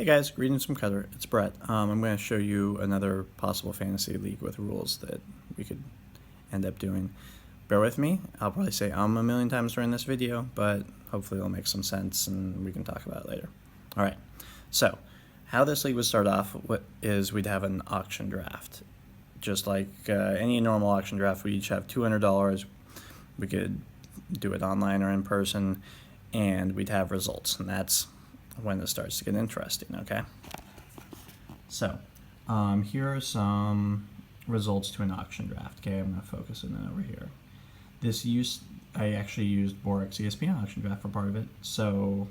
Hey guys, greetings from Qatar. It's Brett. I'm going to show you another possible fantasy league with rules that we could end up doing. Bear with me. I'll probably say a million times during this video, but hopefully it'll make some sense and we can talk about it later. Alright, so how this league would start off is we'd have an auction draft. Just like any normal auction draft, we each have $200. We could do it online or in person, and we'd have results, and that's when it starts to get interesting, okay? So, here are some results to an auction draft, okay? I'm going to focus in over here. I actually used Borik's ESPN auction draft for part of it, so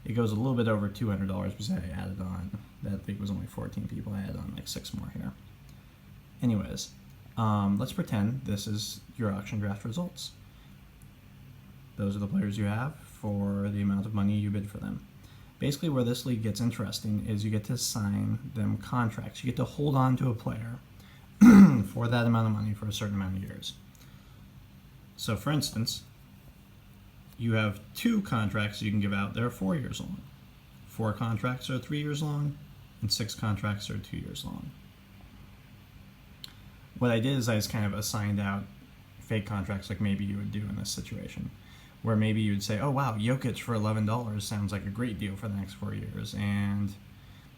it goes a little bit over $200 because I added on, that league was only 14 people, I added on like 6 more here. Anyways, let's pretend this is your auction draft results. Those are the players you have for the amount of money you bid for them. Basically, where this league gets interesting is you get to assign them contracts. You get to hold on to a player for that amount of money for a certain amount of years. So, for instance, you have 2 contracts you can give out that are 4 years long. 4 contracts are 3 years long, and 6 contracts are 2 years long. What I did is I just kind of assigned out fake contracts like maybe you would do in this situation, where maybe you'd say, oh wow, Jokic for $11 sounds like a great deal for the next 4 years, and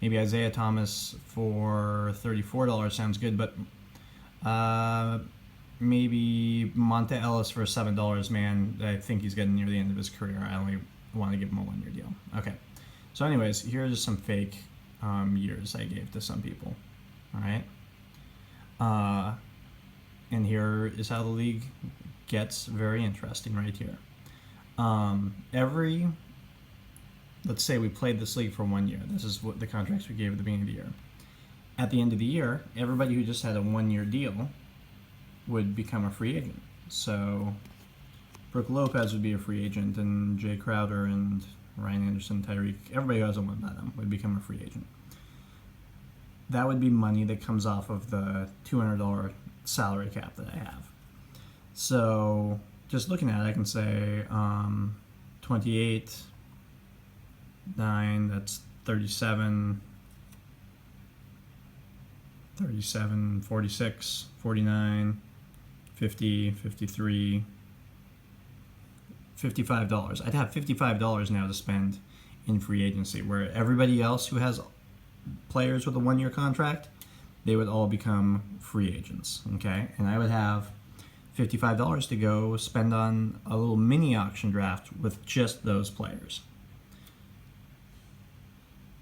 maybe Isaiah Thomas for $34 sounds good, but maybe Monte Ellis for $7, man, I think he's getting near the end of his career. I only want to give him a 1-year deal. Okay, so anyways, here are just some fake years I gave to some people, all right? And here is how the league gets very interesting right here. Let's say we played this league for 1 year. This is what the contracts we gave at the beginning of the year. At the end of the year, everybody who just had a 1-year deal would become a free agent. So Brook Lopez would be a free agent, and Jay Crowder and Ryan Anderson, Tyreek, everybody who has a 1 by them would become a free agent. That would be money that comes off of the $200 salary cap that I have. So just looking at it, I can say 28, 9, that's 37, 46, 49, 50, 53, $55. I'd have $55 now to spend in free agency, where everybody else who has players with a 1-year contract, they would all become free agents, okay? And I would have $55 to go spend on a little mini auction draft with just those players.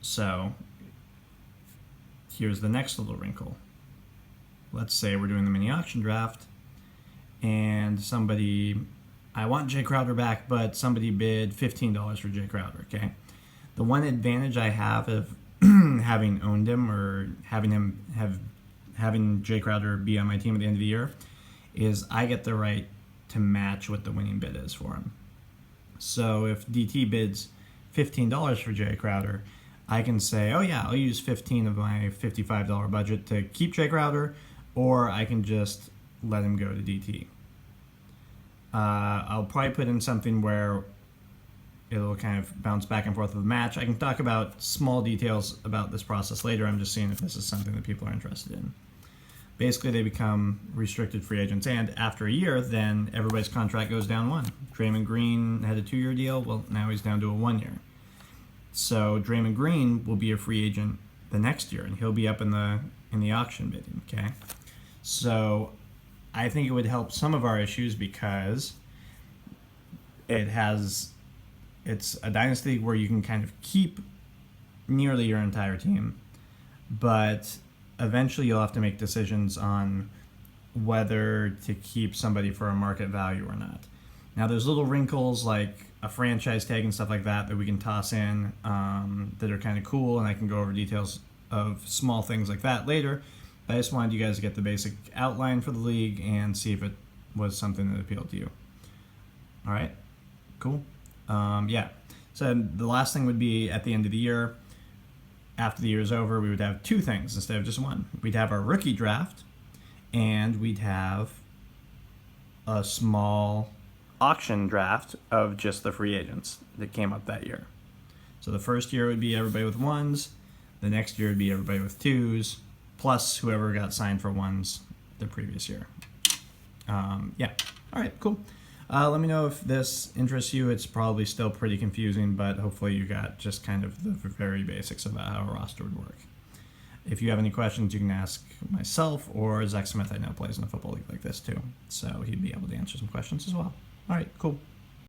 So here's the next little wrinkle. Let's say we're doing the mini auction draft and I want Jay Crowder back, but somebody bid $15 for Jay Crowder, okay? The one advantage I have of having owned him, or having Jay Crowder be on my team at the end of the year, is I get the right to match what the winning bid is for him. So if DT bids $15 for Jay Crowder, I can say, oh yeah, I'll use 15 of my $55 budget to keep Jay Crowder, or I can just let him go to DT. I'll probably put in something where it'll kind of bounce back and forth with the match. I can talk about small details about this process later. I'm just seeing if this is something that people are interested in. Basically, they become restricted free agents, and after a year, then everybody's contract goes down 1. Draymond Green had a 2-year deal. Well, now he's down to a 1-year. So Draymond Green will be a free agent the next year, and he'll be up in the auction bidding. Okay, so I think it would help some of our issues because it's a dynasty league where you can kind of keep nearly your entire team, but eventually you'll have to make decisions on whether to keep somebody for a market value or not. Now there's little wrinkles like a franchise tag and stuff like that we can toss in that are kind of cool, and I can go over details of small things like that later. But I just wanted you guys to get the basic outline for the league and see if it was something that appealed to you. All right, cool. Yeah, so the last thing would be at the end of the year. After the year is over, we would have 2 things instead of just 1. We'd have our rookie draft, and we'd have a small auction draft of just the free agents that came up that year. So the first year would be everybody with 1s. The next year would be everybody with 2s, plus whoever got signed for 1s the previous year. Yeah. All right, cool. Let me know if this interests you. It's probably still pretty confusing, but hopefully you got just kind of the very basics about how a roster would work. If you have any questions, you can ask myself, or Zach Smith, I know, plays in a football league like this too. So he'd be able to answer some questions as well. All right, cool.